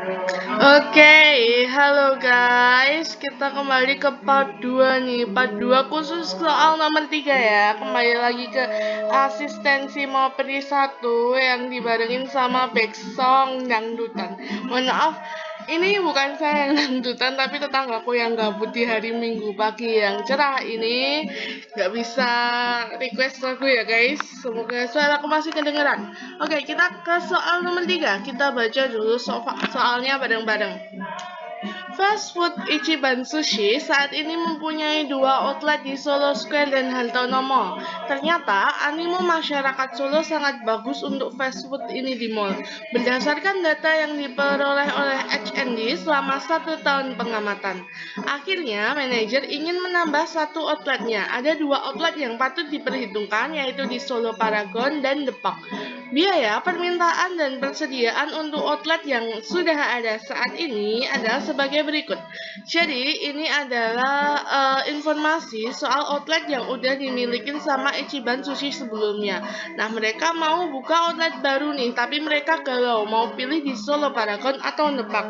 Oke, halo guys. Kita kembali ke part 2 nih. Part 2 khusus soal nomor 3 ya. Kembali lagi ke asistensi Mopri 1 yang dibarengin sama Backsong Dangdutan. Mohon maaf, ini bukan saya yang dangdutan, tapi tetanggaku yang gabut di hari Minggu pagi yang cerah ini nggak bisa request lagu ya guys. Semoga suaraku masih kedengeran. Oke, kita ke soal nomor 3. Kita baca dulu soalnya bareng-bareng. Fast food Ichiban Sushi saat ini mempunyai 2 outlet di Solo Square dan Hartono Mall. Ternyata, animo masyarakat Solo sangat bagus untuk fast food ini di mall. Berdasarkan data yang diperoleh oleh HND selama 1 tahun pengamatan. Akhirnya, manajer ingin menambah 1 outletnya. Ada 2 outlet yang patut diperhitungkan, yaitu di Solo Paragon dan Depak. Biaya, permintaan, dan persediaan untuk outlet yang sudah ada saat ini adalah sebagai berikut. Jadi, ini adalah informasi soal outlet yang udah dimiliki sama Ichiban Sushi sebelumnya. Nah, mereka mau buka outlet baru nih, tapi mereka galau mau pilih di Solo Paragon atau Depak.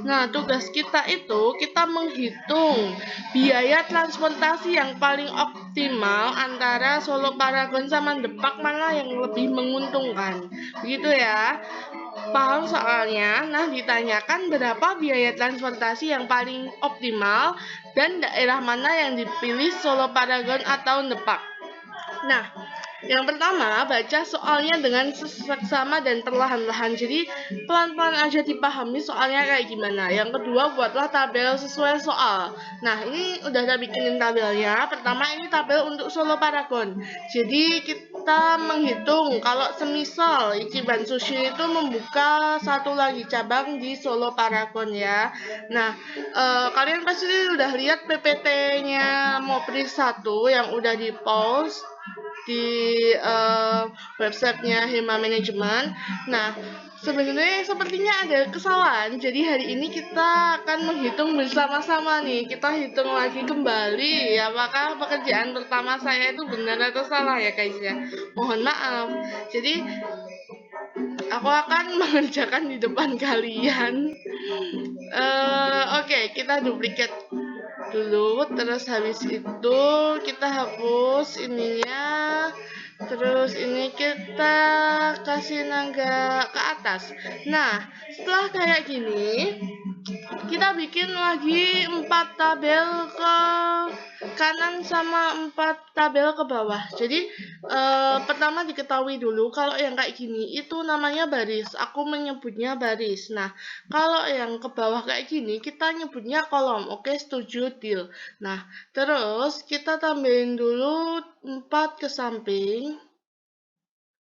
Nah, tugas kita itu kita menghitung biaya transportasi yang paling optimal antara Solo Paragon sama Depak, mana yang lebih menguntungkan. Begitu ya. Paham soalnya? Nah, ditanyakan berapa biaya transportasi yang paling optimal dan daerah mana yang dipilih, Solo Paragon atau Depak. Nah, yang pertama, baca soalnya dengan seksama dan perlahan-lahan. Jadi, pelan-pelan aja dipahami soalnya kayak gimana. Yang kedua, buatlah tabel sesuai soal. Nah, ini udah ada bikinin tabelnya. Pertama, ini tabel untuk Solo Paragon. Jadi, kita menghitung kalau semisal Ichiban Sushi itu membuka satu lagi cabang di Solo Paragon ya. Nah, kalian pasti udah lihat PPT-nya Mopri 1 yang udah di-post di websitenya Hema Manajemen. Nah, sebenarnya sepertinya ada kesalahan. Jadi hari ini kita akan menghitung bersama-sama nih. Kita hitung lagi kembali apakah pekerjaan pertama saya itu benar atau salah ya guys ya. Mohon maaf. Jadi aku akan mengerjakan di depan kalian. Oke, kita duplikat dulu, terus habis itu kita hapus ininya, terus ini kita kasih naga ke atas. Nah, setelah kayak gini kita bikin lagi 4 tabel ke kanan sama 4 tabel ke bawah. Jadi pertama diketahui dulu kalau yang kayak gini itu namanya baris. Aku menyebutnya baris. Nah, kalau yang ke bawah kayak gini kita nyebutnya kolom. Oke, setuju, deal. Nah, terus kita tambahin dulu 4 ke samping.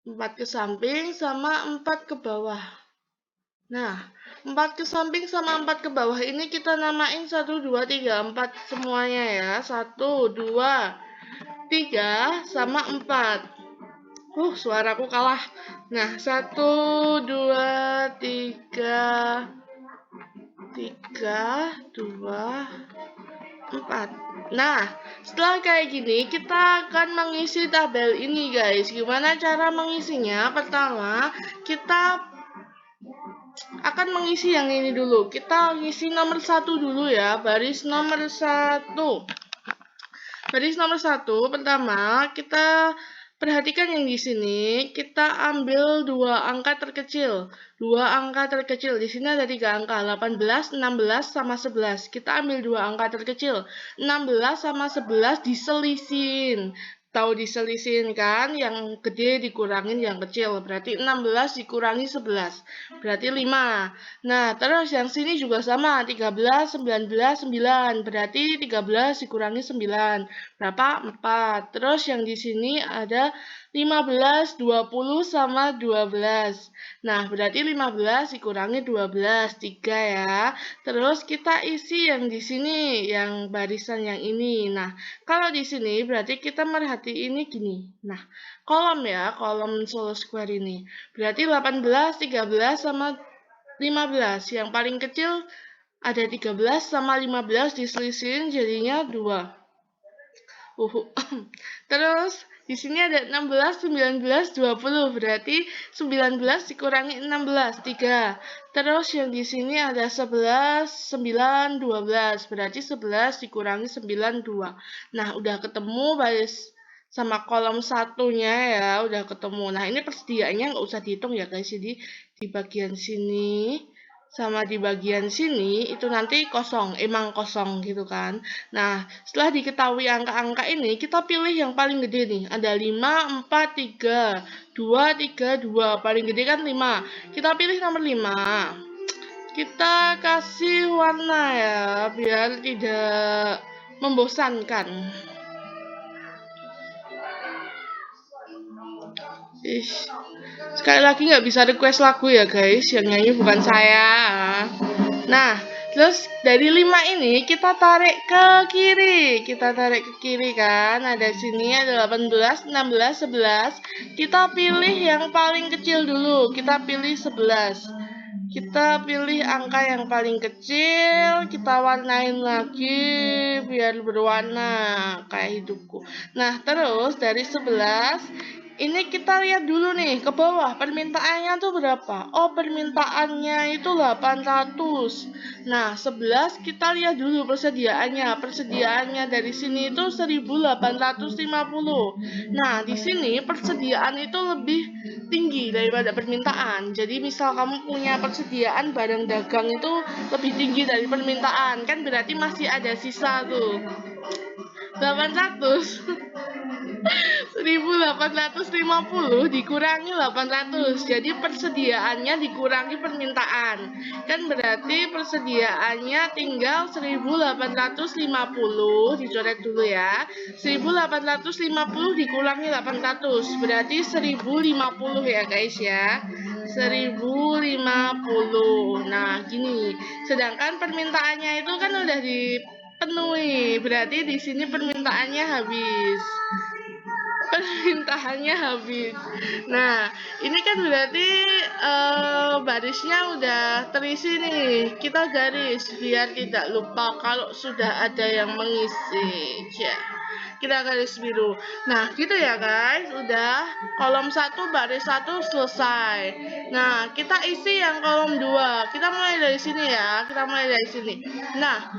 4 ke samping sama 4 ke bawah. Nah, 4 ke samping sama 4 ke bawah ini kita namain 1, 2, 3, 4 semuanya ya. 1, 2, 3, sama 4. Suaraku kalah. Nah, 1, 2, 3, 2, 4. Nah, setelah kayak gini, kita akan mengisi tabel ini guys. Gimana cara mengisinya? Pertama, kita akan mengisi yang ini dulu. Kita ngisi nomor 1 dulu ya, baris nomor 1. Baris nomor 1 pertama kita perhatikan yang di sini. Kita ambil 2 angka terkecil. 2 angka terkecil. Di sini ada 3 angka, 18, 16 sama 11. Kita ambil 2 angka terkecil. 16 sama 11 diselisin. Tahu diselisin kan? Yang gede dikurangin yang kecil. Berarti 16 dikurangi 11. Berarti 5. Nah, terus yang sini juga sama. 13, 19, 9. Berarti 13 dikurangi 9. Berapa? 4. Terus yang di sini ada 15, 20 sama 12. Nah, berarti 15 dikurangi 12. 3 ya. Terus kita isi yang di sini. Yang barisan yang ini. Nah, kalau di sini berarti kita merhati ini gini. Nah, kolom ya, kolom Solo Square ini. Berarti 18, 13 sama 15. Yang paling kecil ada 13 sama 15 diselisihin jadinya 2. Terus Di sini ada 16, 19, 20. Berarti 19 dikurangi 16, 3. Terus yang di sini ada 11, 9, 12. Berarti 11 dikurangi 9, 2. Nah, udah ketemu baris sama kolom satunya ya, udah ketemu. Nah, ini persediaannya nggak usah dihitung ya guys. Jadi di bagian sini sama di bagian sini itu nanti kosong, emang kosong gitu kan. Nah, setelah diketahui angka-angka ini, kita pilih yang paling gede nih. Ada 5, 4, 3, 2, 3, 2. Paling gede kan 5. Kita pilih nomor 5. Kita kasih warna ya, biar tidak membosankan. Sekali lagi nggak bisa request lagu ya guys, yang nyanyi bukan saya. Nah, terus dari 5 ini kita tarik ke kiri. Kita tarik ke kiri kan. Ada sini ada 18, 16, 11. Kita pilih yang paling kecil dulu. Kita pilih 11. Kita pilih angka yang paling kecil, kita warnain lagi biar berwarna kayak hidupku. Nah, terus dari 11 ini kita lihat dulu nih ke bawah, permintaannya tuh berapa? Oh, permintaannya itu 800. Nah, 11 kita lihat dulu persediaannya. Persediaannya dari sini itu 1850. Nah, di sini persediaan itu lebih tinggi daripada permintaan. Jadi misal kamu punya persediaan barang dagang itu lebih tinggi dari permintaan, kan berarti masih ada sisa tuh. 800 1850 dikurangi 800, jadi persediaannya dikurangi permintaan, kan berarti persediaannya tinggal 1850. Dicoret dulu ya, 1850 dikurangi 800 berarti 1050 ya guys ya, 1050. Nah gini, sedangkan permintaannya itu kan udah dipenuhi, berarti di sini permintaannya habis. Nah, ini kan berarti barisnya udah terisi nih. Kita garis biar tidak lupa kalau sudah ada yang mengisi. Ya, kita garis biru. Nah, gitu ya guys. Udah kolom 1 baris 1 selesai. Nah, kita isi yang kolom 2. Kita mulai dari sini ya. Nah,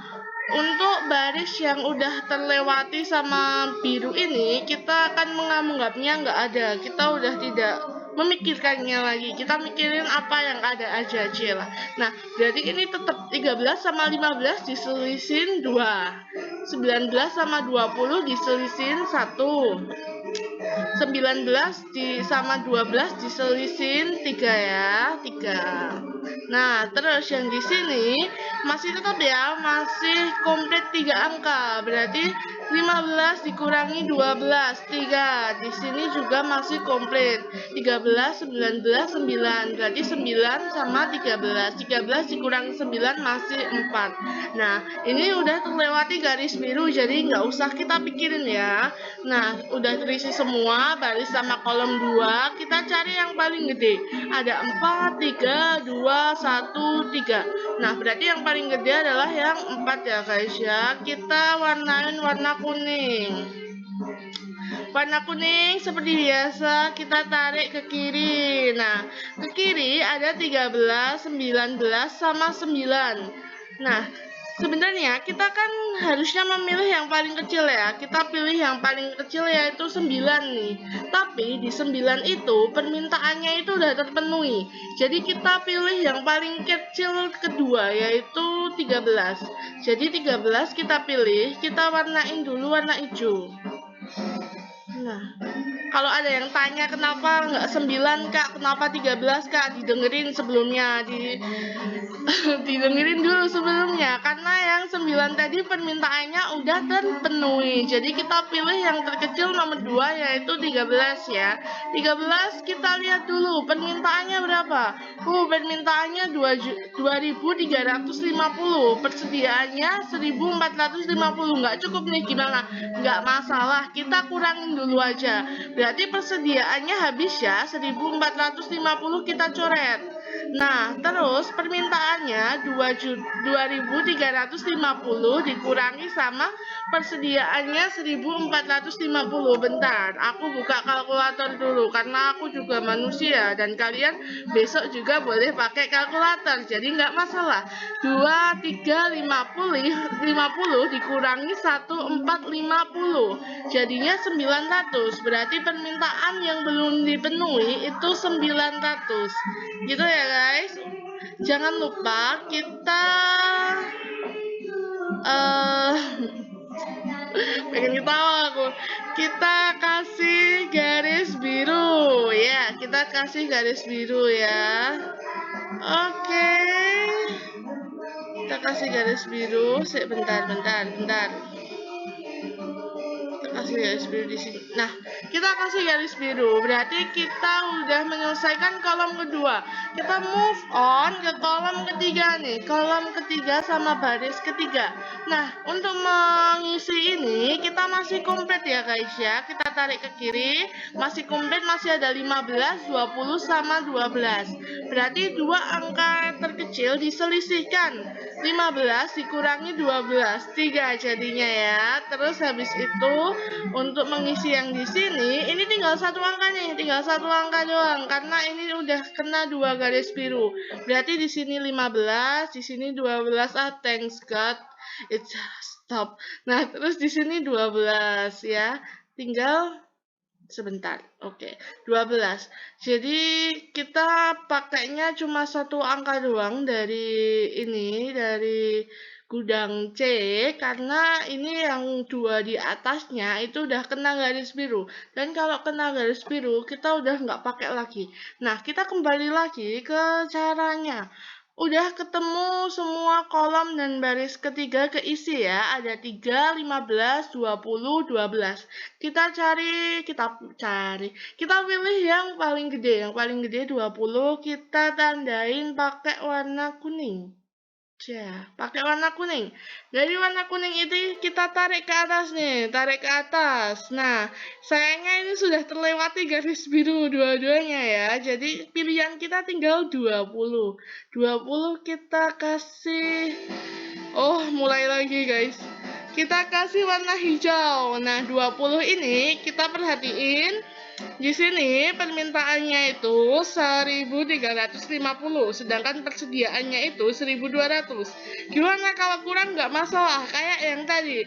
untuk baris yang udah terlewati sama biru ini, kita akan menganggapnya nggak ada. Kita udah tidak memikirkannya lagi. Kita mikirin apa yang ada aja lah. Nah, berarti ini tetap 13 sama 15 diselisin 2. 19 sama 20 diselisin 1. 19 sama 12 diselisin 3 ya, 3. Nah, terus yang di sini masih tetap ya, masih komplit 3 angka. Berarti 15 dikurangi 12, 3. Di sini juga masih komplit. 13, 19, 9. Berarti 9 sama 13. 13 dikurangi 9 masih 4. Nah, ini udah terlewati garis biru, jadi nggak usah kita pikirin ya. Nah, udah terisi semua baris sama kolom 2. Kita cari yang paling gede. Ada 4, 3, 2, 1, 3. Nah, berarti yang paling gede adalah yang 4 ya guys ya. Kita warnain warna kuning. Warna kuning seperti biasa kita tarik ke kiri. Nah, ke kiri ada 13, 19 sama 9. Nah, sebenarnya kita kan harusnya memilih yang paling kecil ya. Kita pilih yang paling kecil yaitu 9 nih. Tapi di 9 itu permintaannya itu udah terpenuhi. Jadi kita pilih yang paling kecil kedua yaitu 13. Jadi 13 kita pilih, kita warnain dulu warna hijau. Nah, kalau ada yang tanya kenapa nggak 9 kak, kenapa 13 kak, didengerin sebelumnya, didengerin dulu sebelumnya, karena yang 9 tadi permintaannya udah terpenuhi, jadi kita pilih yang terkecil nomor 2 yaitu 13 ya. 13 kita lihat dulu permintaannya berapa. Permintaannya 2350, persediaannya 1450. Nggak cukup nih, gimana? Nggak masalah, kita kurangin dulu aja. Berarti persediaannya habis ya, 1450 kita coret. Nah, terus permintaannya 2.350 dikurangi sama persediaannya 1.450. Bentar, aku buka kalkulator dulu karena aku juga manusia dan kalian besok juga boleh pakai kalkulator. Jadi nggak masalah. 2.350 dikurangi 1.450. Jadinya 900. Berarti permintaan yang belum dipenuhi itu 900. Gitu ya guys. Jangan lupa kita pengen ketawa aku. Kita kasih garis biru ya. Kita kasih garis biru ya. Oke. Kita kasih garis biru. Bentar. Kasih garis biru di sini. Nah, kita kasih garis biru. Berarti kita udah menyelesaikan kolom kedua. Kita move on ke kolom ketiga nih. Kolom ketiga sama baris ketiga. Nah, untuk mengisi ini kita masih komplit ya guys ya. Kita tarik ke kiri, masih komplit, masih ada 15, 20 sama 12. Berarti dua angka terkecil diselisihkan. 15 dikurangi 12, 3 jadinya ya. Terus habis itu untuk mengisi yang di sini, ini tinggal satu angka nih, tinggal satu angka doang karena ini udah kena dua garis biru. Berarti di sini 15, di sini 12. Thanks God, it's stop. Nah, terus di sini 12 ya. Tinggal sebentar. Oke, 12. Jadi kita pakainya cuma satu angka doang dari ini, dari gudang C, karena ini yang dua di atasnya itu udah kena garis biru. Dan kalau kena garis biru, kita udah nggak pakai lagi. Nah, kita kembali lagi ke caranya. Udah ketemu semua kolom dan baris ketiga keisi ya. Ada 3, 15, 20, 12. Kita pilih yang paling gede. Yang paling gede 20, kita tandain pakai warna kuning. Ya, pakai warna kuning. Dari warna kuning itu kita tarik ke atas nih, tarik ke atas. Nah, sayangnya ini sudah terlewati garis biru dua-duanya ya. Jadi pilihan kita tinggal 20. 20 kita kasih. Oh, mulai lagi guys. Kita kasih warna hijau. Nah, 20 ini kita perhatiin. Di sini permintaannya itu 1.350, sedangkan persediaannya itu 1.200. Gimana kalau kurang nggak masalah, kayak yang tadi.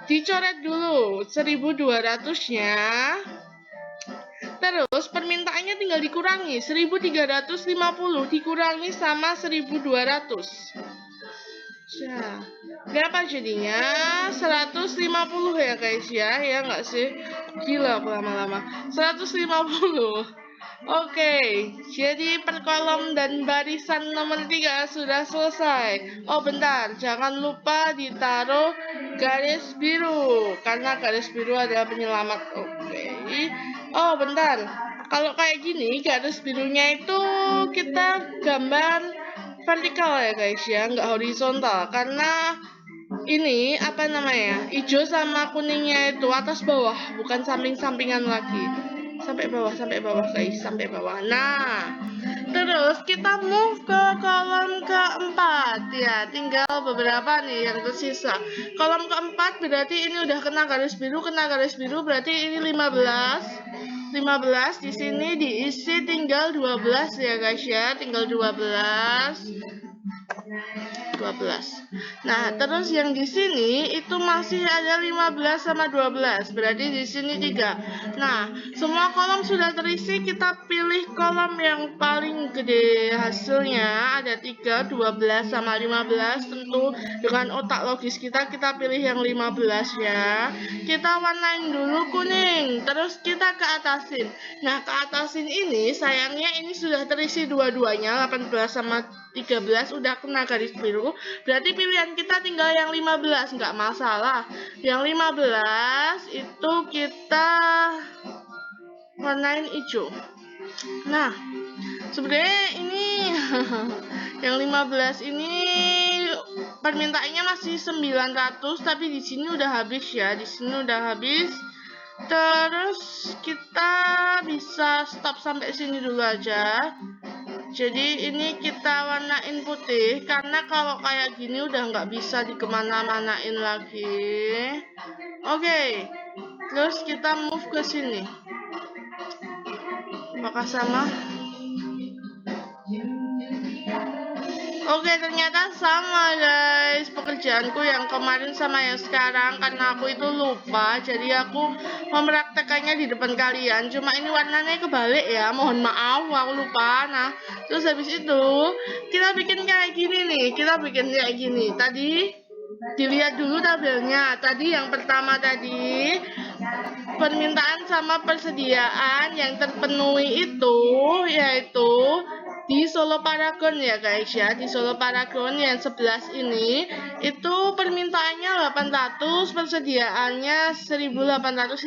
Dicoret dulu 1.200-nya. Terus permintaannya tinggal dikurangi 1.350 dikurangi sama 1.200. Nah, berapa jadinya? 150 ya guys ya, ya nggak sih? Gila aku lama-lama. 150. Oke, jadi per kolom dan barisan nomor 3 sudah selesai. Oh bentar, jangan lupa ditaruh garis biru, karena garis biru adalah penyelamat. Oke. Oh bentar, kalau kayak gini garis birunya itu kita gambar vertikal ya guys ya, nggak horizontal, karena ini apa namanya, hijau sama kuningnya itu atas bawah, bukan samping-sampingan lagi. Sampai bawah guys, sampai bawah. Nah, terus kita move ke kolom keempat ya, tinggal beberapa nih yang tersisa. Kolom keempat berarti ini udah kena garis biru berarti ini 15. 15 di sini diisi tinggal 12 ya guys ya, tinggal 12. Nah, terus yang di sini itu masih ada 15 sama 12. Berarti di sini 3. Nah, semua kolom sudah terisi, kita pilih kolom yang paling gede hasilnya. Ada 3, 12 sama 15. Tentu dengan otak logis kita pilih yang 15 ya. Kita warnain dulu kuning, terus kita ke atasin. Nah, ke atasin ini sayangnya ini sudah terisi dua-duanya, 18 sama 13 udah kena garis biru. Berarti pilihan kita tinggal yang 15, nggak masalah. Yang 15 itu kita warnain hijau. Nah, sebenarnya ini yang 15 ini permintaannya masih 900, tapi di sini udah habis ya. Di sini udah habis. Terus kita bisa stop sampai sini dulu aja. Jadi ini kita warnain putih karena kalau kayak gini udah nggak bisa dikemana-manain lagi. Oke, terus kita move ke sini. Apakah sama? Oke, ternyata sama guys pekerjaanku yang kemarin sama yang sekarang, karena aku itu lupa jadi aku mempraktekannya di depan kalian, cuma ini warnanya kebalik ya, mohon maaf aku lupa. Nah terus habis itu kita bikin kayak gini nih, tadi dilihat dulu tabelnya. Tadi yang pertama tadi permintaan sama persediaan yang terpenuhi itu yaitu di Solo Paragon ya guys ya, di Solo Paragon yang 11 ini itu permintaannya 800, persediaannya 1850.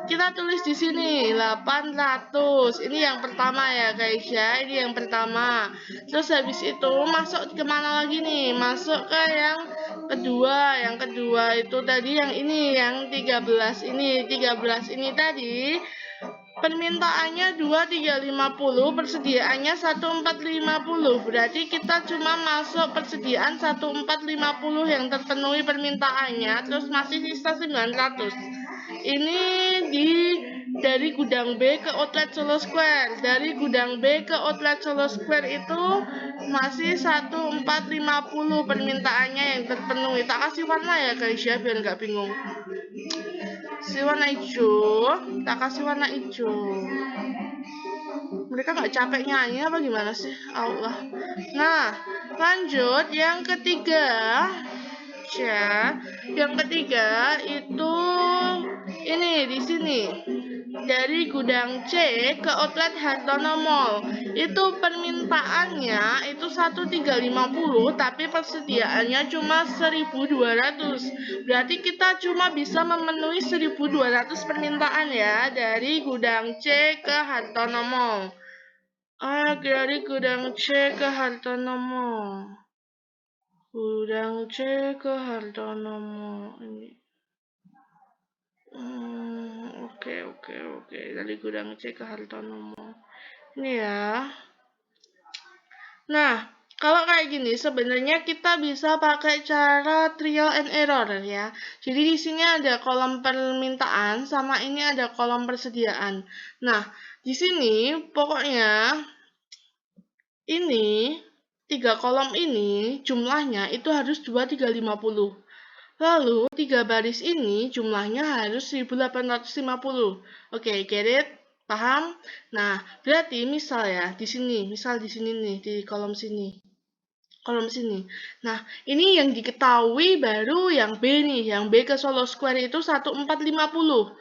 Kita tulis di sini 800. Ini yang pertama ya guys ya, ini yang pertama. Terus habis itu masuk kemana lagi nih? Masuk ke yang kedua. Yang kedua itu tadi yang ini, yang 13 ini. 13 ini tadi permintaannya 2350, persediaannya 1450. Berarti kita cuma masuk persediaan 1450 yang terpenuhi permintaannya, terus masih sisa 900. Ini dari gudang B ke outlet Solo Square. Dari gudang B ke outlet Solo Square itu masih 1450 permintaannya yang terpenuhi. Tak kasih warna ya guys ya biar nggak bingung. Warna hijau, tak kasih warna hijau. Mereka nggak capek nyanyi apa gimana sih? Allah. Nah, lanjut yang ketiga. Ya, yang ketiga itu ini di sini. Dari gudang C ke outlet Hartono Mall. Itu permintaannya itu 1350 tapi persediaannya cuma 1200. Berarti kita cuma bisa memenuhi 1200 permintaan ya dari gudang C ke Hartono Mall. Dari gudang C ke Hartono Mall. Gudang C ke Hartono Mall ini. Oke. Dari gudang C ke Hartono Mall. Ini ya. Nah, kalau kayak gini sebenarnya kita bisa pakai cara trial and error ya. Jadi di sini ada kolom permintaan sama ini ada kolom persediaan. Nah, di sini pokoknya ini 3 kolom ini jumlahnya itu harus 2350. Lalu 3 baris ini jumlahnya harus 1850. Oke, get it? Paham? Nah, berarti misal ya, di sini nih, di kolom sini. Nah, ini yang diketahui baru yang B nih, yang B ke Solo Square itu 1450.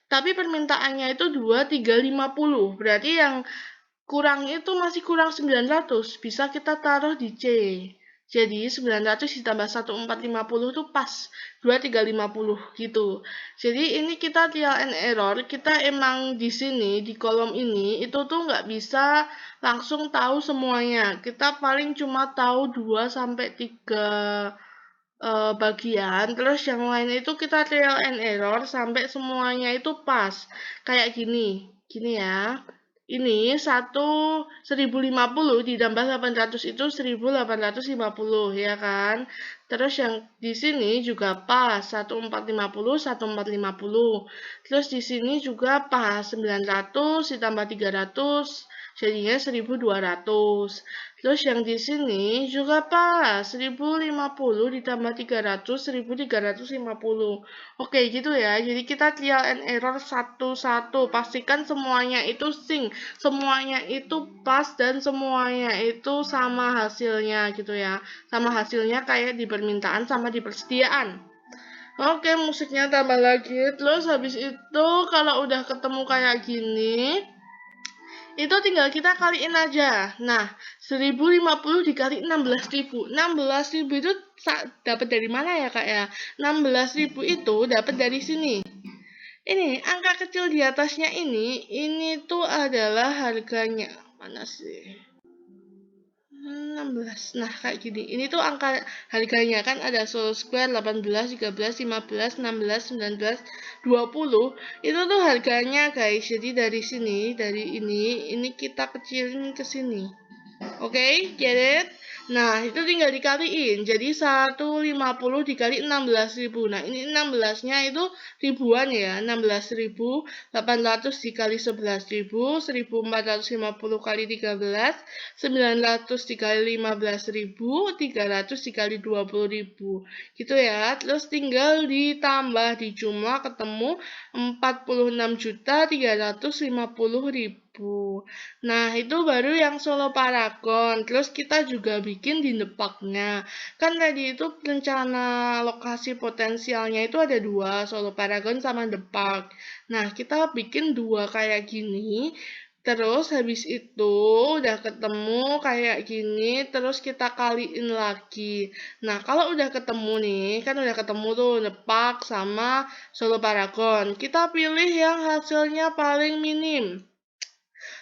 Tapi permintaannya itu 2350. Berarti yang kurang itu masih kurang 900, bisa kita taruh di C. Jadi 900 ditambah 1450 itu pas 2350 gitu. Jadi ini kita trial and error, kita emang di sini di kolom ini itu tuh nggak bisa langsung tahu semuanya. Kita paling cuma tahu 2 sampai 3 bagian, terus yang lain itu kita trial and error sampai semuanya itu pas. Kayak gini ya. Ini 1050 ditambah 800 itu 1850 ya kan. Terus yang di sini juga pas 1450 1450. Terus di sini juga pas 900 ditambah 300 jadinya 1200. Terus yang di sini juga pas 1050 ditambah 300 1350. Oke gitu ya. Jadi kita trial and error satu-satu. Pastikan semuanya itu sync, semuanya itu pas dan semuanya itu sama hasilnya gitu ya. Sama hasilnya kayak di permintaan sama di persediaan. Oke, musiknya tambah lagi. Terus habis itu kalau udah ketemu kayak gini, itu tinggal kita kaliin aja. Nah, 1050 dikali 16.000. 16.000 itu dapat dari mana ya, Kak ya? 16.000 itu dapat dari sini. Ini angka kecil di atasnya ini tuh adalah harganya. Mana sih? 16. Nah, kayak gini. Ini tuh angka harganya kan ada Solo Square 18, 13, 15, 16, 19, 20. Itu tuh harganya, guys. Jadi dari sini, dari ini kita kecilin ke sini. Oke, get it? Nah, itu tinggal dikaliin. Jadi 150 dikali 16.000. Nah, ini 16-nya itu ribuan ya. 16.800 dikali 11.000, 1.450 kali 13, 900 dikali 15.000, 300 dikali 20.000. Gitu ya. Terus tinggal ditambah di jumlah ketemu 46.350.000. Nah, itu baru yang Solo Paragon. Terus kita juga bikin di Depaknya. Kan tadi itu rencana lokasi potensialnya itu ada dua, Solo Paragon sama Depak. Nah, kita bikin dua kayak gini. Terus habis itu udah ketemu kayak gini, terus kita kaliin lagi. Nah, kalau udah ketemu nih, kan udah ketemu tuh Depak sama Solo Paragon. Kita pilih yang hasilnya paling minim.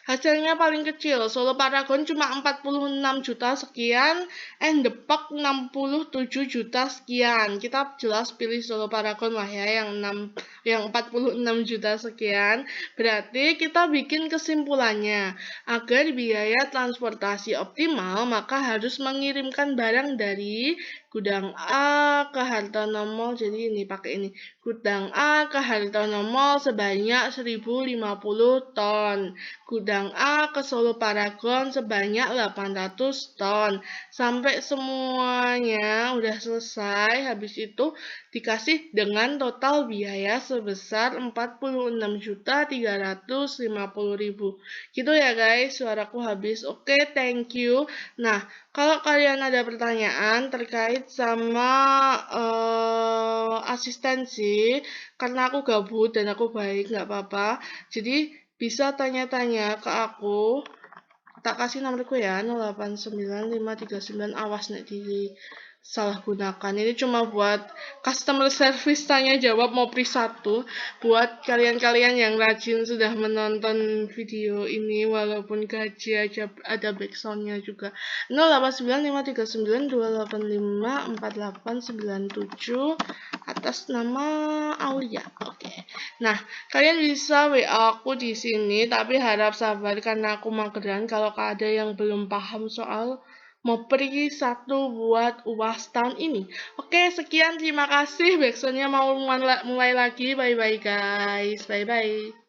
Hasilnya paling kecil, Solo Paragon cuma 46 juta sekian, Depak 67 juta sekian. Kita jelas pilih Solo Paragon lah ya, yang 46 juta sekian. Berarti kita bikin kesimpulannya, agar biaya transportasi optimal, maka harus mengirimkan barang dari gudang A ke Hartono Mall. Jadi ini pakai ini. Gudang A ke Hartono Mall sebanyak 1050 ton. Gudang A ke Solo Paragon sebanyak 800 ton. Sampai semuanya udah selesai, habis itu dikasih dengan total biaya sebesar 46.350.000. Gitu ya guys, suaraku habis. Oke, thank you. Nah, kalau kalian ada pertanyaan terkait sama asistensi, karena aku gabut dan aku baik, nggak apa-apa. Jadi bisa tanya-tanya ke aku. Tak kasih nomorku ya, 089539. Awas nih di salah gunakan. Ini cuma buat customer service tanya jawab mau pri 1. Buat kalian-kalian yang rajin sudah menonton video ini walaupun gaji aja ada backsoundnya juga. 089539285487 atas nama Aulia. Oke. Nah, kalian bisa WA aku di sini, tapi harap sabar karena aku mageran. Kalau ada yang belum paham soal mau pergi 1 buat UAS tahun ini. Oke, sekian, terima kasih. Backsoundnya mau mulai lagi. Bye-bye guys. Bye-bye.